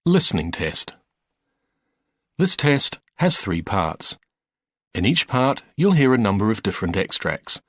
Listening test. This test has 3 parts. In each part, you'll hear a number of different extracts.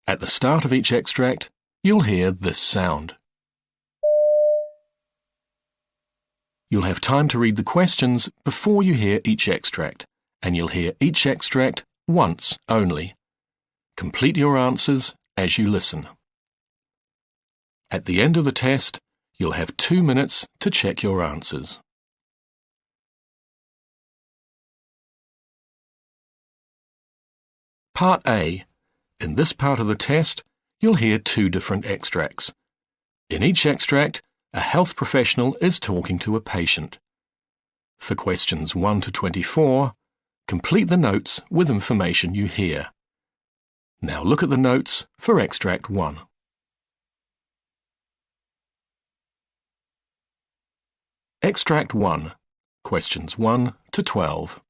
At the start of each extract, you'll hear this sound. You'll have time to read the questions before you hear each extract, and you'll hear each extract once only. Complete your answers as you listen. At the end of the test, you'll have 2 minutes to check your answers. Part A. In this part of the test, you'll hear 2 different extracts. In each extract, a health professional is talking to a patient. For questions 1 to 24, complete the notes with information you hear. Now look at the notes for extract 1. Extract 1, questions 1 to 12.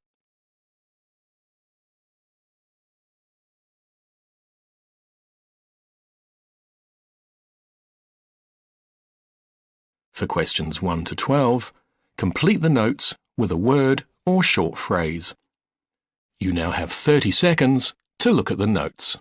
For questions 1 to 12, complete the notes with a word or short phrase. You now have 30 seconds to look at the notes.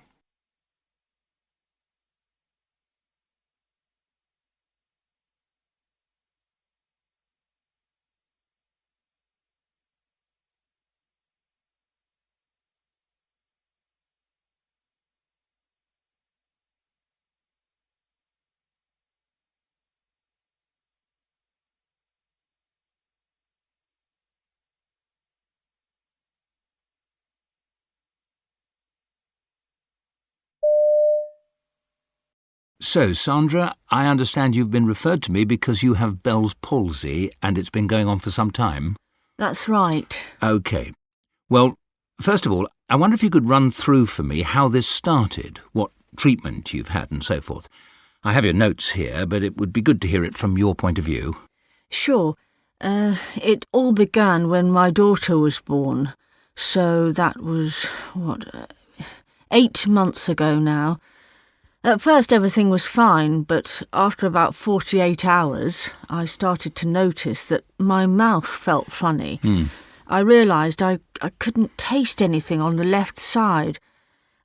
So, Sandra, I understand you've been referred to me because you have Bell's palsy and it's been going on for some time? That's right. OK. Well, first of all, I wonder if you could run through for me how this started, what treatment you've had and so forth. I have your notes here, but it would be good to hear it from your point of view. Sure. It all began when my daughter was born. So that was, 8 months ago now. At first everything was fine, but after about 48 hours, I started to notice that my mouth felt funny. I realised I couldn't taste anything on the left side.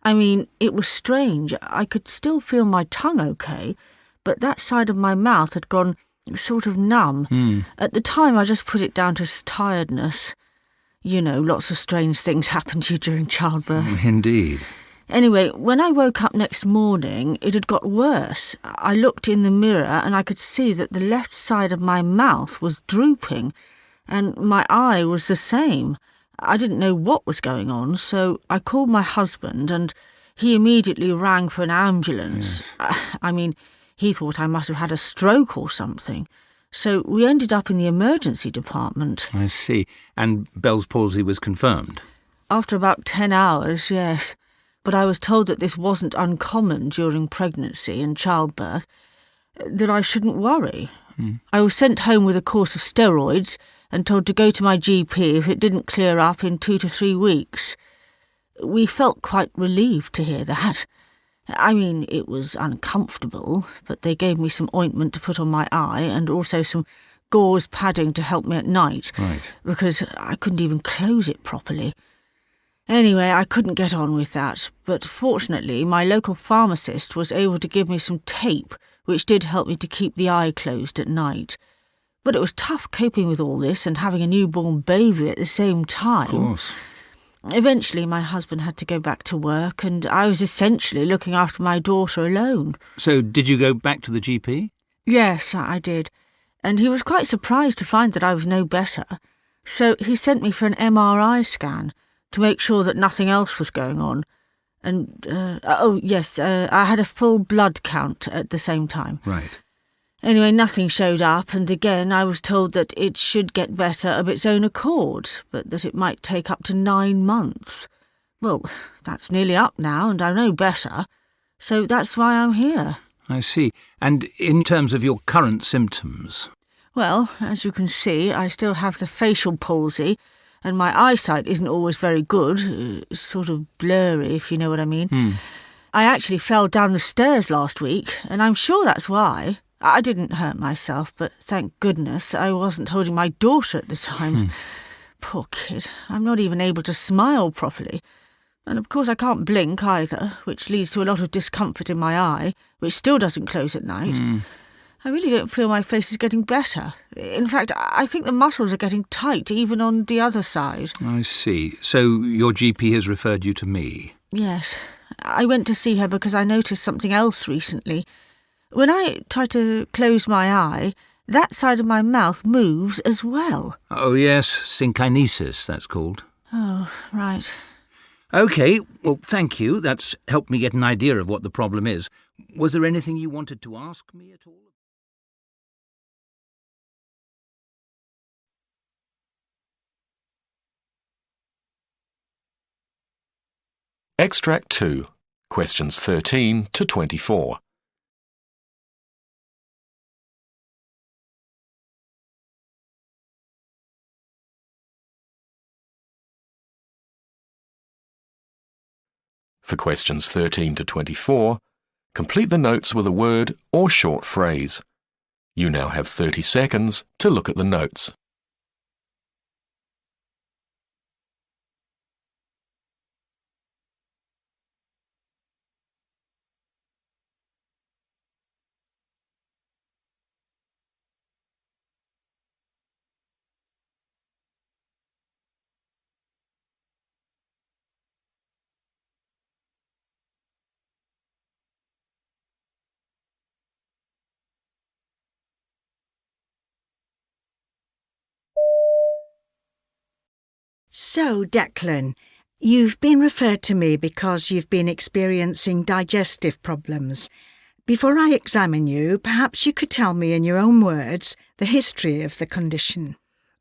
I mean, it was strange. I could still feel my tongue okay, but that side of my mouth had gone sort of numb. At the time, I just put it down to tiredness. You know, lots of strange things happen to you during childbirth. Indeed. Anyway, when I woke up next morning, it had got worse. I looked in the mirror and I could see that the left side of my mouth was drooping, and my eye was the same. I didn't know what was going on, so I called my husband and he immediately rang for an ambulance. Yes. I mean, he thought I must have had a stroke or something. So we ended up in the emergency department. I see. And Bell's palsy was confirmed? After about 10 hours, yes. But I was told that this wasn't uncommon during pregnancy and childbirth, that I shouldn't worry. I was sent home with a course of steroids and told to go to my GP if it didn't clear up in 2 to 3 weeks. We felt quite relieved to hear that. I mean, it was uncomfortable, but they gave me some ointment to put on my eye and also some gauze padding to help me at night, Right. Because I couldn't even close it properly. Anyway, I couldn't get on with that, but fortunately my local pharmacist was able to give me some tape, which did help me to keep the eye closed at night. But it was tough coping with all this and having a newborn baby at the same time. Of course. Eventually my husband had to go back to work and I was essentially looking after my daughter alone. So did you go back to the GP? Yes, I did, and he was quite surprised to find that I was no better. So he sent me for an MRI scan to make sure that nothing else was going on. And, I had a full blood count at the same time. Right. Anyway, nothing showed up, and again I was told that it should get better of its own accord, but that it might take up to 9 months. Well, that's nearly up now, and I know better, so that's why I'm here. I see. And in terms of your current symptoms? Well, as you can see, I still have the facial palsy, and my eyesight isn't always very good. It's sort of blurry, if you know what I mean. I actually fell down the stairs last week, and I'm sure that's why. I didn't hurt myself, but thank goodness I wasn't holding my daughter at the time. Poor kid, I'm not even able to smile properly. And of course I can't blink either, which leads to a lot of discomfort in my eye, which still doesn't close at night. I really don't feel my face is getting better. In fact, I think the muscles are getting tight, even on the other side. I see. So your GP has referred you to me? Yes. I went to see her because I noticed something else recently. When I try to close my eye, that side of my mouth moves as well. Oh, yes, synkinesis, that's called. Oh, right. OK, well, thank you. That's helped me get an idea of what the problem is. Was there anything you wanted to ask me at all? Extract 2, questions 13 to 24. For questions 13 to 24, complete the notes with a word or short phrase. You now have 30 seconds to look at the notes. So, Declan, you've been referred to me because you've been experiencing digestive problems. Before I examine you, perhaps you could tell me in your own words the history of the condition.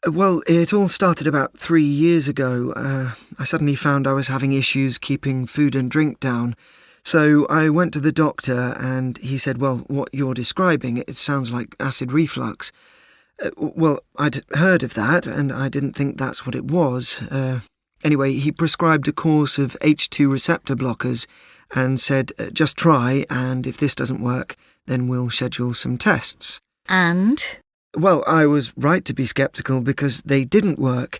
Well, it all started about 3 years ago. I suddenly found I was having issues keeping food and drink down. So I went to the doctor and he said, well, what you're describing, it sounds like acid reflux. Well, I'd heard of that, and I didn't think that's what it was. Anyway, he prescribed a course of H2 receptor blockers and said, just try, and if this doesn't work, then we'll schedule some tests. And? Well, I was right to be sceptical because they didn't work.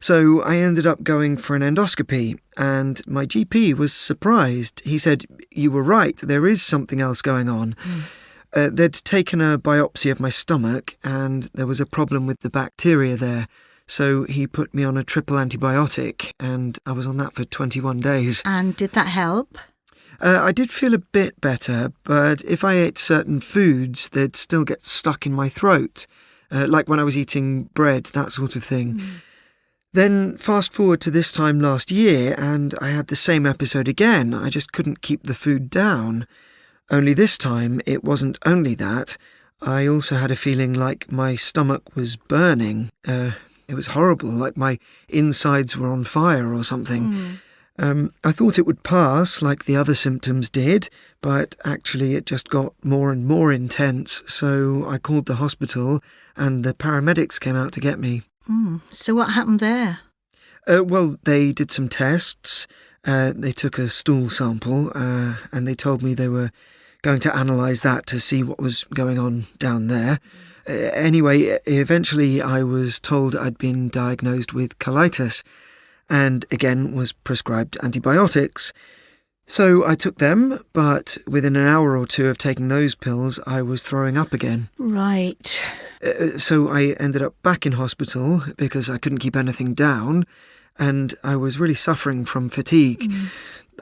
So I ended up going for an endoscopy, and my GP was surprised. He said, you were right, there is something else going on. They'd taken a biopsy of my stomach and there was a problem with the bacteria there, so he put me on a triple antibiotic and I was on that for 21 days. And did that help? I did feel a bit better, but if I ate certain foods, they'd still get stuck in my throat, like when I was eating bread, that sort of thing. Then fast forward to this time last year and I had the same episode again. I just couldn't keep the food down. Only this time, it wasn't only that. I also had a feeling like my stomach was burning. It was horrible, like my insides were on fire or something. I thought it would pass, like the other symptoms did, but actually it just got more and more intense, so I called the hospital and the paramedics came out to get me. So what happened there? Well, they did some tests. They took a stool sample and they told me they were going to analyse that to see what was going on down there. Anyway, eventually I was told I'd been diagnosed with colitis and again was prescribed antibiotics. So I took them, but within an hour or two of taking those pills, I was throwing up again. Right. So I ended up back in hospital because I couldn't keep anything down and I was really suffering from fatigue.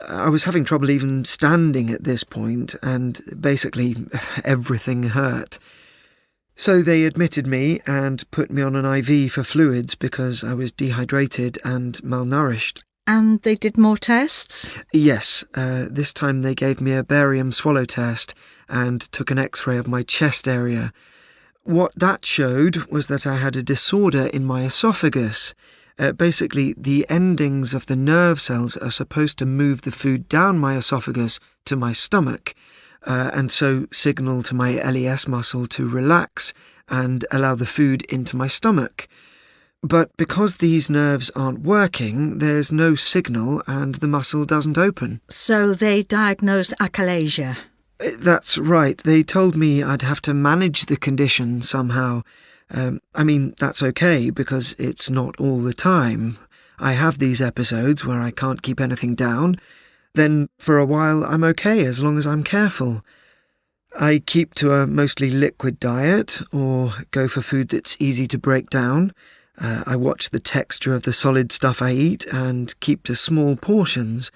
I was having trouble even standing at this point, and basically everything hurt. So they admitted me and put me on an IV for fluids because I was dehydrated and malnourished. And they did more tests? Yes, this time they gave me a barium swallow test and took an X-ray of my chest area. What that showed was that I had a disorder in my esophagus. Basically, the endings of the nerve cells are supposed to move the food down my esophagus to my stomach, and so signal to my LES muscle to relax and allow the food into my stomach. But because these nerves aren't working, there's no signal and the muscle doesn't open. So they diagnosed achalasia? That's right. They told me I'd have to manage the condition somehow. That's okay because it's not all the time. I have these episodes where I can't keep anything down. Then for a while I'm okay as long as I'm careful. I keep to a mostly liquid diet or go for food that's easy to break down. I watch the texture of the solid stuff I eat and keep to small portions.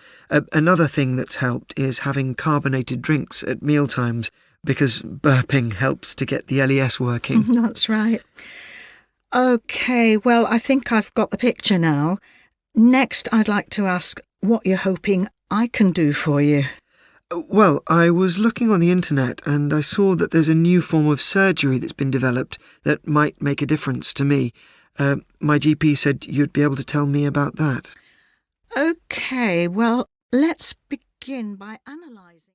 Another thing that's helped is having carbonated drinks at mealtimes because burping helps to get the LES working. That's right. OK, well, I think I've got the picture now. Next, I'd like to ask what you're hoping I can do for you. Well, I was looking on the internet and I saw that there's a new form of surgery that's been developed that might make a difference to me. My GP said you'd be able to tell me about that. OK, well, let's begin by analysing.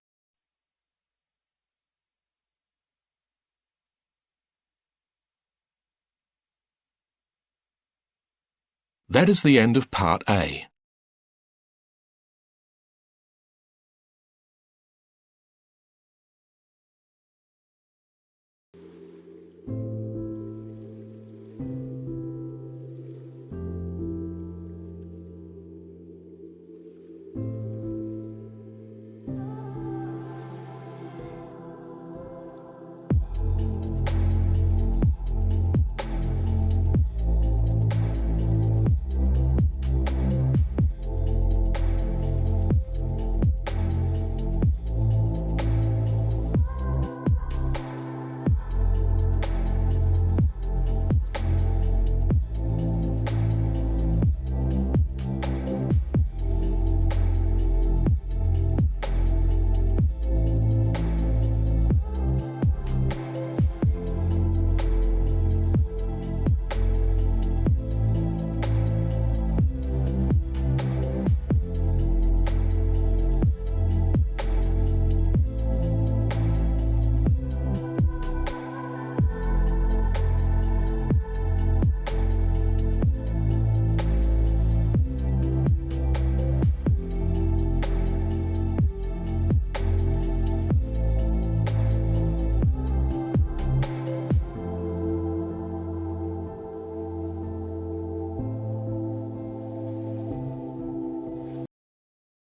That is the end of Part A.